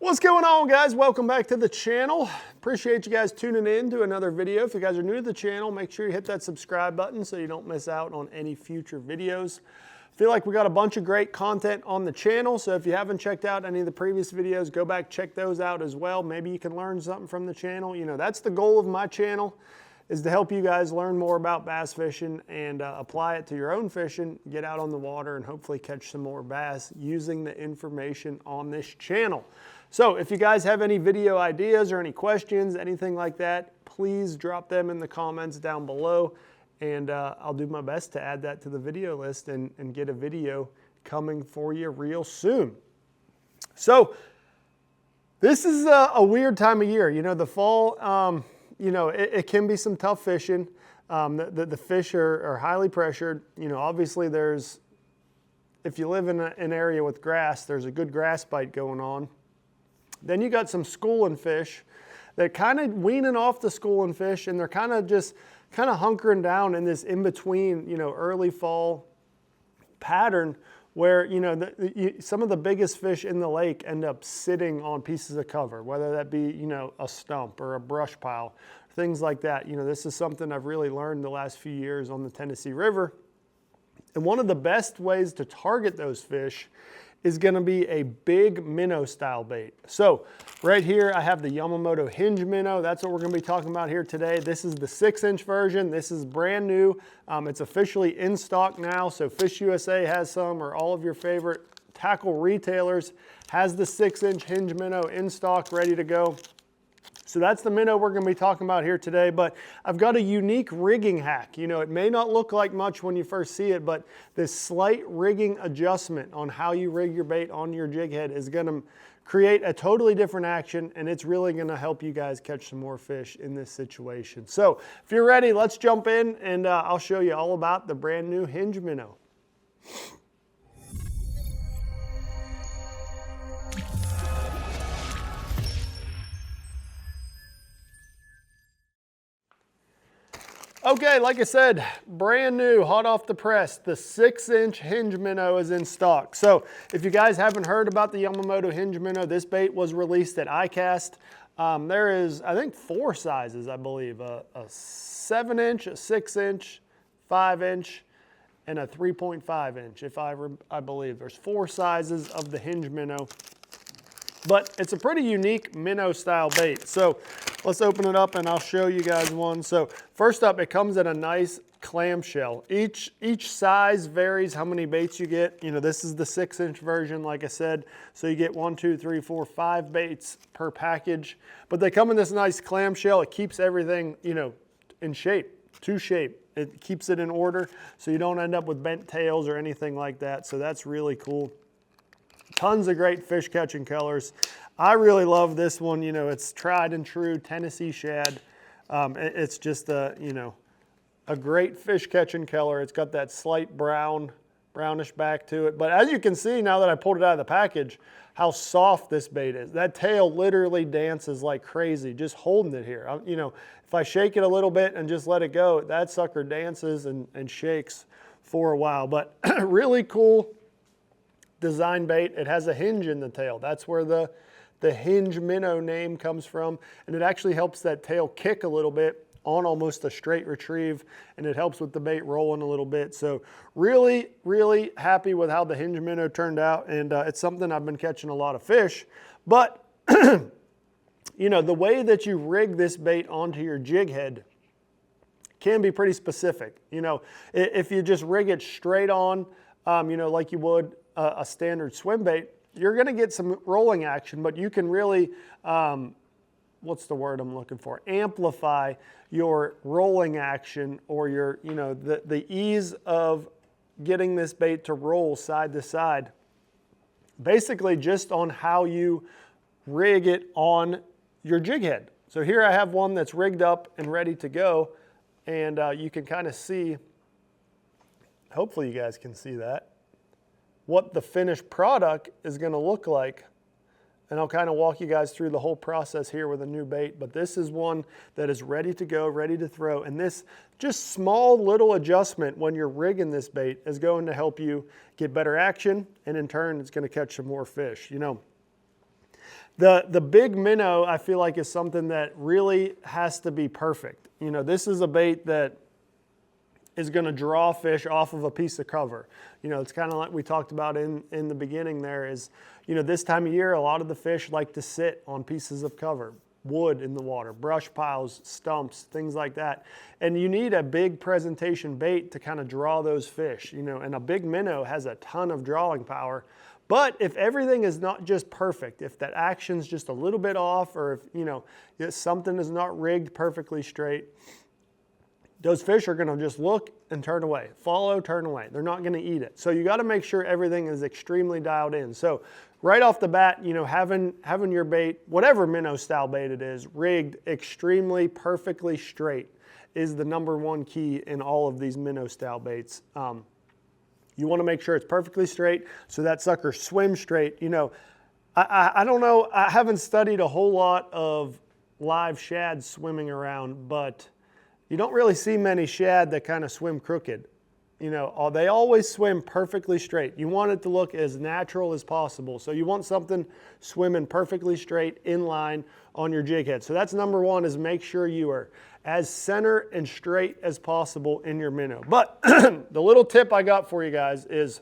What's going on, guys? Welcome back to the channel. Appreciate you guys tuning in to another video. If you guys are new to the channel, make sure you hit that subscribe button so you don't miss out on any future videos. I feel like we got a bunch of great content on the channel, so if you haven't checked out any of the previous videos, go back, check those out as well. Maybe you can learn something from the channel. You know, that's the goal of my channel, is to help you guys learn more about bass fishing and apply it to your own fishing, get out on the water and hopefully catch some more bass using the information on this channel. So if you guys have any video ideas or any questions, anything like that, please drop them in the comments down below, and I'll do my best to add that to the video list and get a video coming for you real soon. So this is a weird time of year. You know, the fall, you know, it can be some tough fishing. The fish are highly pressured. You know, obviously if you live in an area with grass, there's a good grass bite going on. Then you got some schooling fish that kind of weaning off the schooling fish, and they're kind of hunkering down in this in-between, you know, early fall pattern where, you know, some of the biggest fish in the lake end up sitting on pieces of cover, whether that be, you know, a stump or a brush pile, things like that. You know, this is something I've really learned the last few years on the Tennessee River. And one of the best ways to target those fish is going to be a big minnow style bait. So right here I have the Yamamoto hinge minnow. That's what we're going to be talking about here today. This is the 6-inch version. This is brand new. It's officially in stock now. So Fish USA has some, or all of your favorite tackle retailers has the 6-inch hinge minnow in stock, ready to go. So that's the minnow we're going to be talking about here today, but I've got a unique rigging hack. You know, it may not look like much when you first see it, but this slight rigging adjustment on how you rig your bait on your jig head is going to create a totally different action, and it's really going to help you guys catch some more fish in this situation. So if you're ready, let's jump in, and I'll show you all about the brand new hinge minnow. Okay, like I said, brand new, hot off the press, the 6-inch hinge minnow is in stock. So if you guys haven't heard about the Yamamoto hinge minnow, this bait was released at ICAST. There is, I think, 4 sizes, I believe, a 7-inch, a 6-inch, 5-inch, and a 3.5-inch, if I believe. There's 4 sizes of the hinge minnow, but it's a pretty unique minnow style bait. So let's open it up and I'll show you guys one. So first up, it comes in a nice clamshell. Each size varies how many baits you get. You know, this is the 6-inch version, like I said. So you get 1, 2, 3, 4, 5 baits per package. But they come in this nice clamshell. It keeps everything, you know, in shape, to shape. It keeps it in order so you don't end up with bent tails or anything like that. So that's really cool. Tons of great fish catching colors. I really love this one. You know, it's tried and true Tennessee shad. It's just you know, a great fish catching color. It's got that slight brownish back to it. But as you can see now that I pulled it out of the package, how soft this bait is. That tail literally dances like crazy, just holding it here. You know, if I shake it a little bit and just let it go, that sucker dances and shakes for a while. But really cool design bait. It has a hinge in the tail. That's where the hinge minnow name comes from, and it actually helps that tail kick a little bit on almost a straight retrieve, and it helps with the bait rolling a little bit. So really, really happy with how the hinge minnow turned out, and it's something I've been catching a lot of fish. But you know, the way that you rig this bait onto your jig head can be pretty specific. You know, if you just rig it straight on, you know, like you would a standard swim bait, you're going to get some rolling action, but you can really, what's the word I'm looking for? Amplify your rolling action, or your, you know, the ease of getting this bait to roll side to side, basically just on how you rig it on your jig head. So here I have one that's rigged up and ready to go, and you can kind of see, hopefully you guys can see that, what the finished product is going to look like. And I'll kind of walk you guys through the whole process here with a new bait. But this is one that is ready to go, ready to throw. And this just small little adjustment when you're rigging this bait is going to help you get better action. And in turn, it's going to catch some more fish. You know, The big minnow, I feel like, is something that really has to be perfect. You know, this is a bait that is going to draw fish off of a piece of cover. You know, it's kind of like we talked about in the beginning there is, you know, this time of year, a lot of the fish like to sit on pieces of cover, wood in the water, brush piles, stumps, things like that. And you need a big presentation bait to kind of draw those fish, you know, and a big minnow has a ton of drawing power. But if everything is not just perfect, if that action's just a little bit off, or if, you know, something is not rigged perfectly straight, those fish are gonna just look and turn away, follow, turn away. They're not gonna eat it. So you gotta make sure everything is extremely dialed in. So right off the bat, you know, having your bait, whatever minnow style bait it is, rigged extremely perfectly straight is the #1 key in all of these minnow style baits. You wanna make sure it's perfectly straight so that sucker swims straight. You know, I don't know, I haven't studied a whole lot of live shad swimming around, but you don't really see many shad that kind of swim crooked. You know, they always swim perfectly straight. You want it to look as natural as possible. So you want something swimming perfectly straight in line on your jig head. So that's #1, is make sure you are as center and straight as possible in your minnow. But the little tip I got for you guys is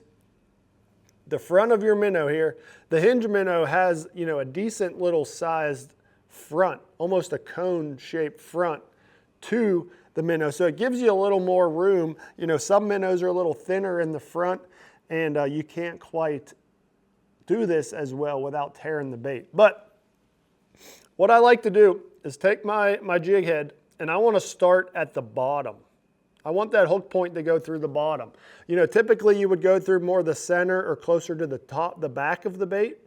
the front of your minnow here. The hinge minnow has, you know, a decent little sized front, almost a cone shaped front to the minnow. So it gives you a little more room. You know, some minnows are a little thinner in the front, and you can't quite do this as well without tearing the bait. But what I like to do is take my jig head, and I want to start at the bottom. I want that hook point to go through the bottom. You know, typically you would go through more the center or closer to the top, the back of the bait,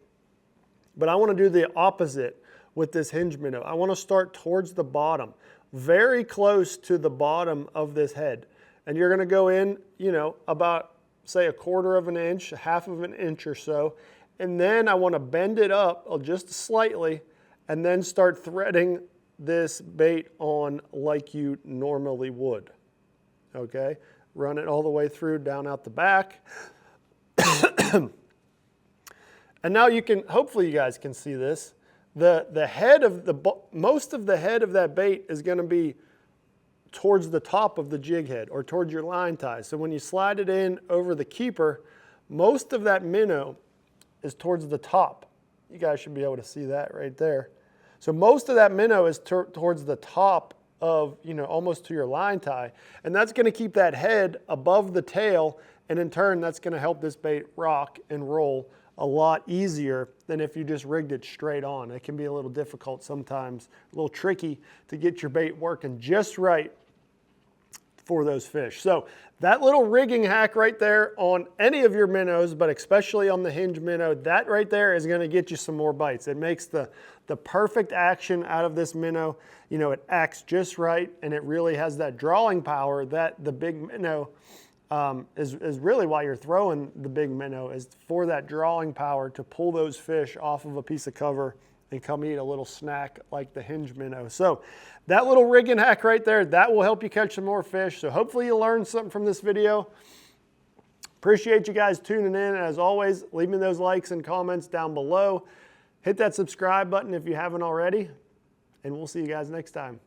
but I want to do the opposite with this hinge minnow. I want to start towards the bottom, very close to the bottom of this head. And you're going to go in, you know, about, say, 1/4 of an inch, 1/2 of an inch or so. And then I want to bend it up just slightly and then start threading this bait on like you normally would. Okay? Run it all the way through, down out the back. And now you can, hopefully you guys can see this. The head of most of the head of that bait is going to be towards the top of the jig head or towards your line tie. So when you slide it in over the keeper, most of that minnow is towards the top. You guys should be able to see that right there. So most of that minnow is towards the top of, you know, almost to your line tie. And that's going to keep that head above the tail. And in turn, that's going to help this bait rock and roll a lot easier than if you just rigged it straight on. It can be a little difficult sometimes, a little tricky to get your bait working just right for those fish. So that little rigging hack right there on any of your minnows, but especially on the hinge minnow, that right there is going to get you some more bites. It makes the perfect action out of this minnow. You know, it acts just right, and it really has that drawing power that the big minnow is really why you're throwing the big minnow, is for that drawing power to pull those fish off of a piece of cover and come eat a little snack like the hinge minnow. So that little rigging hack right there, that will help you catch some more fish. So hopefully you learned something from this video. Appreciate you guys tuning in. As always, leave me those likes and comments down below. Hit that subscribe button if you haven't already, and we'll see you guys next time.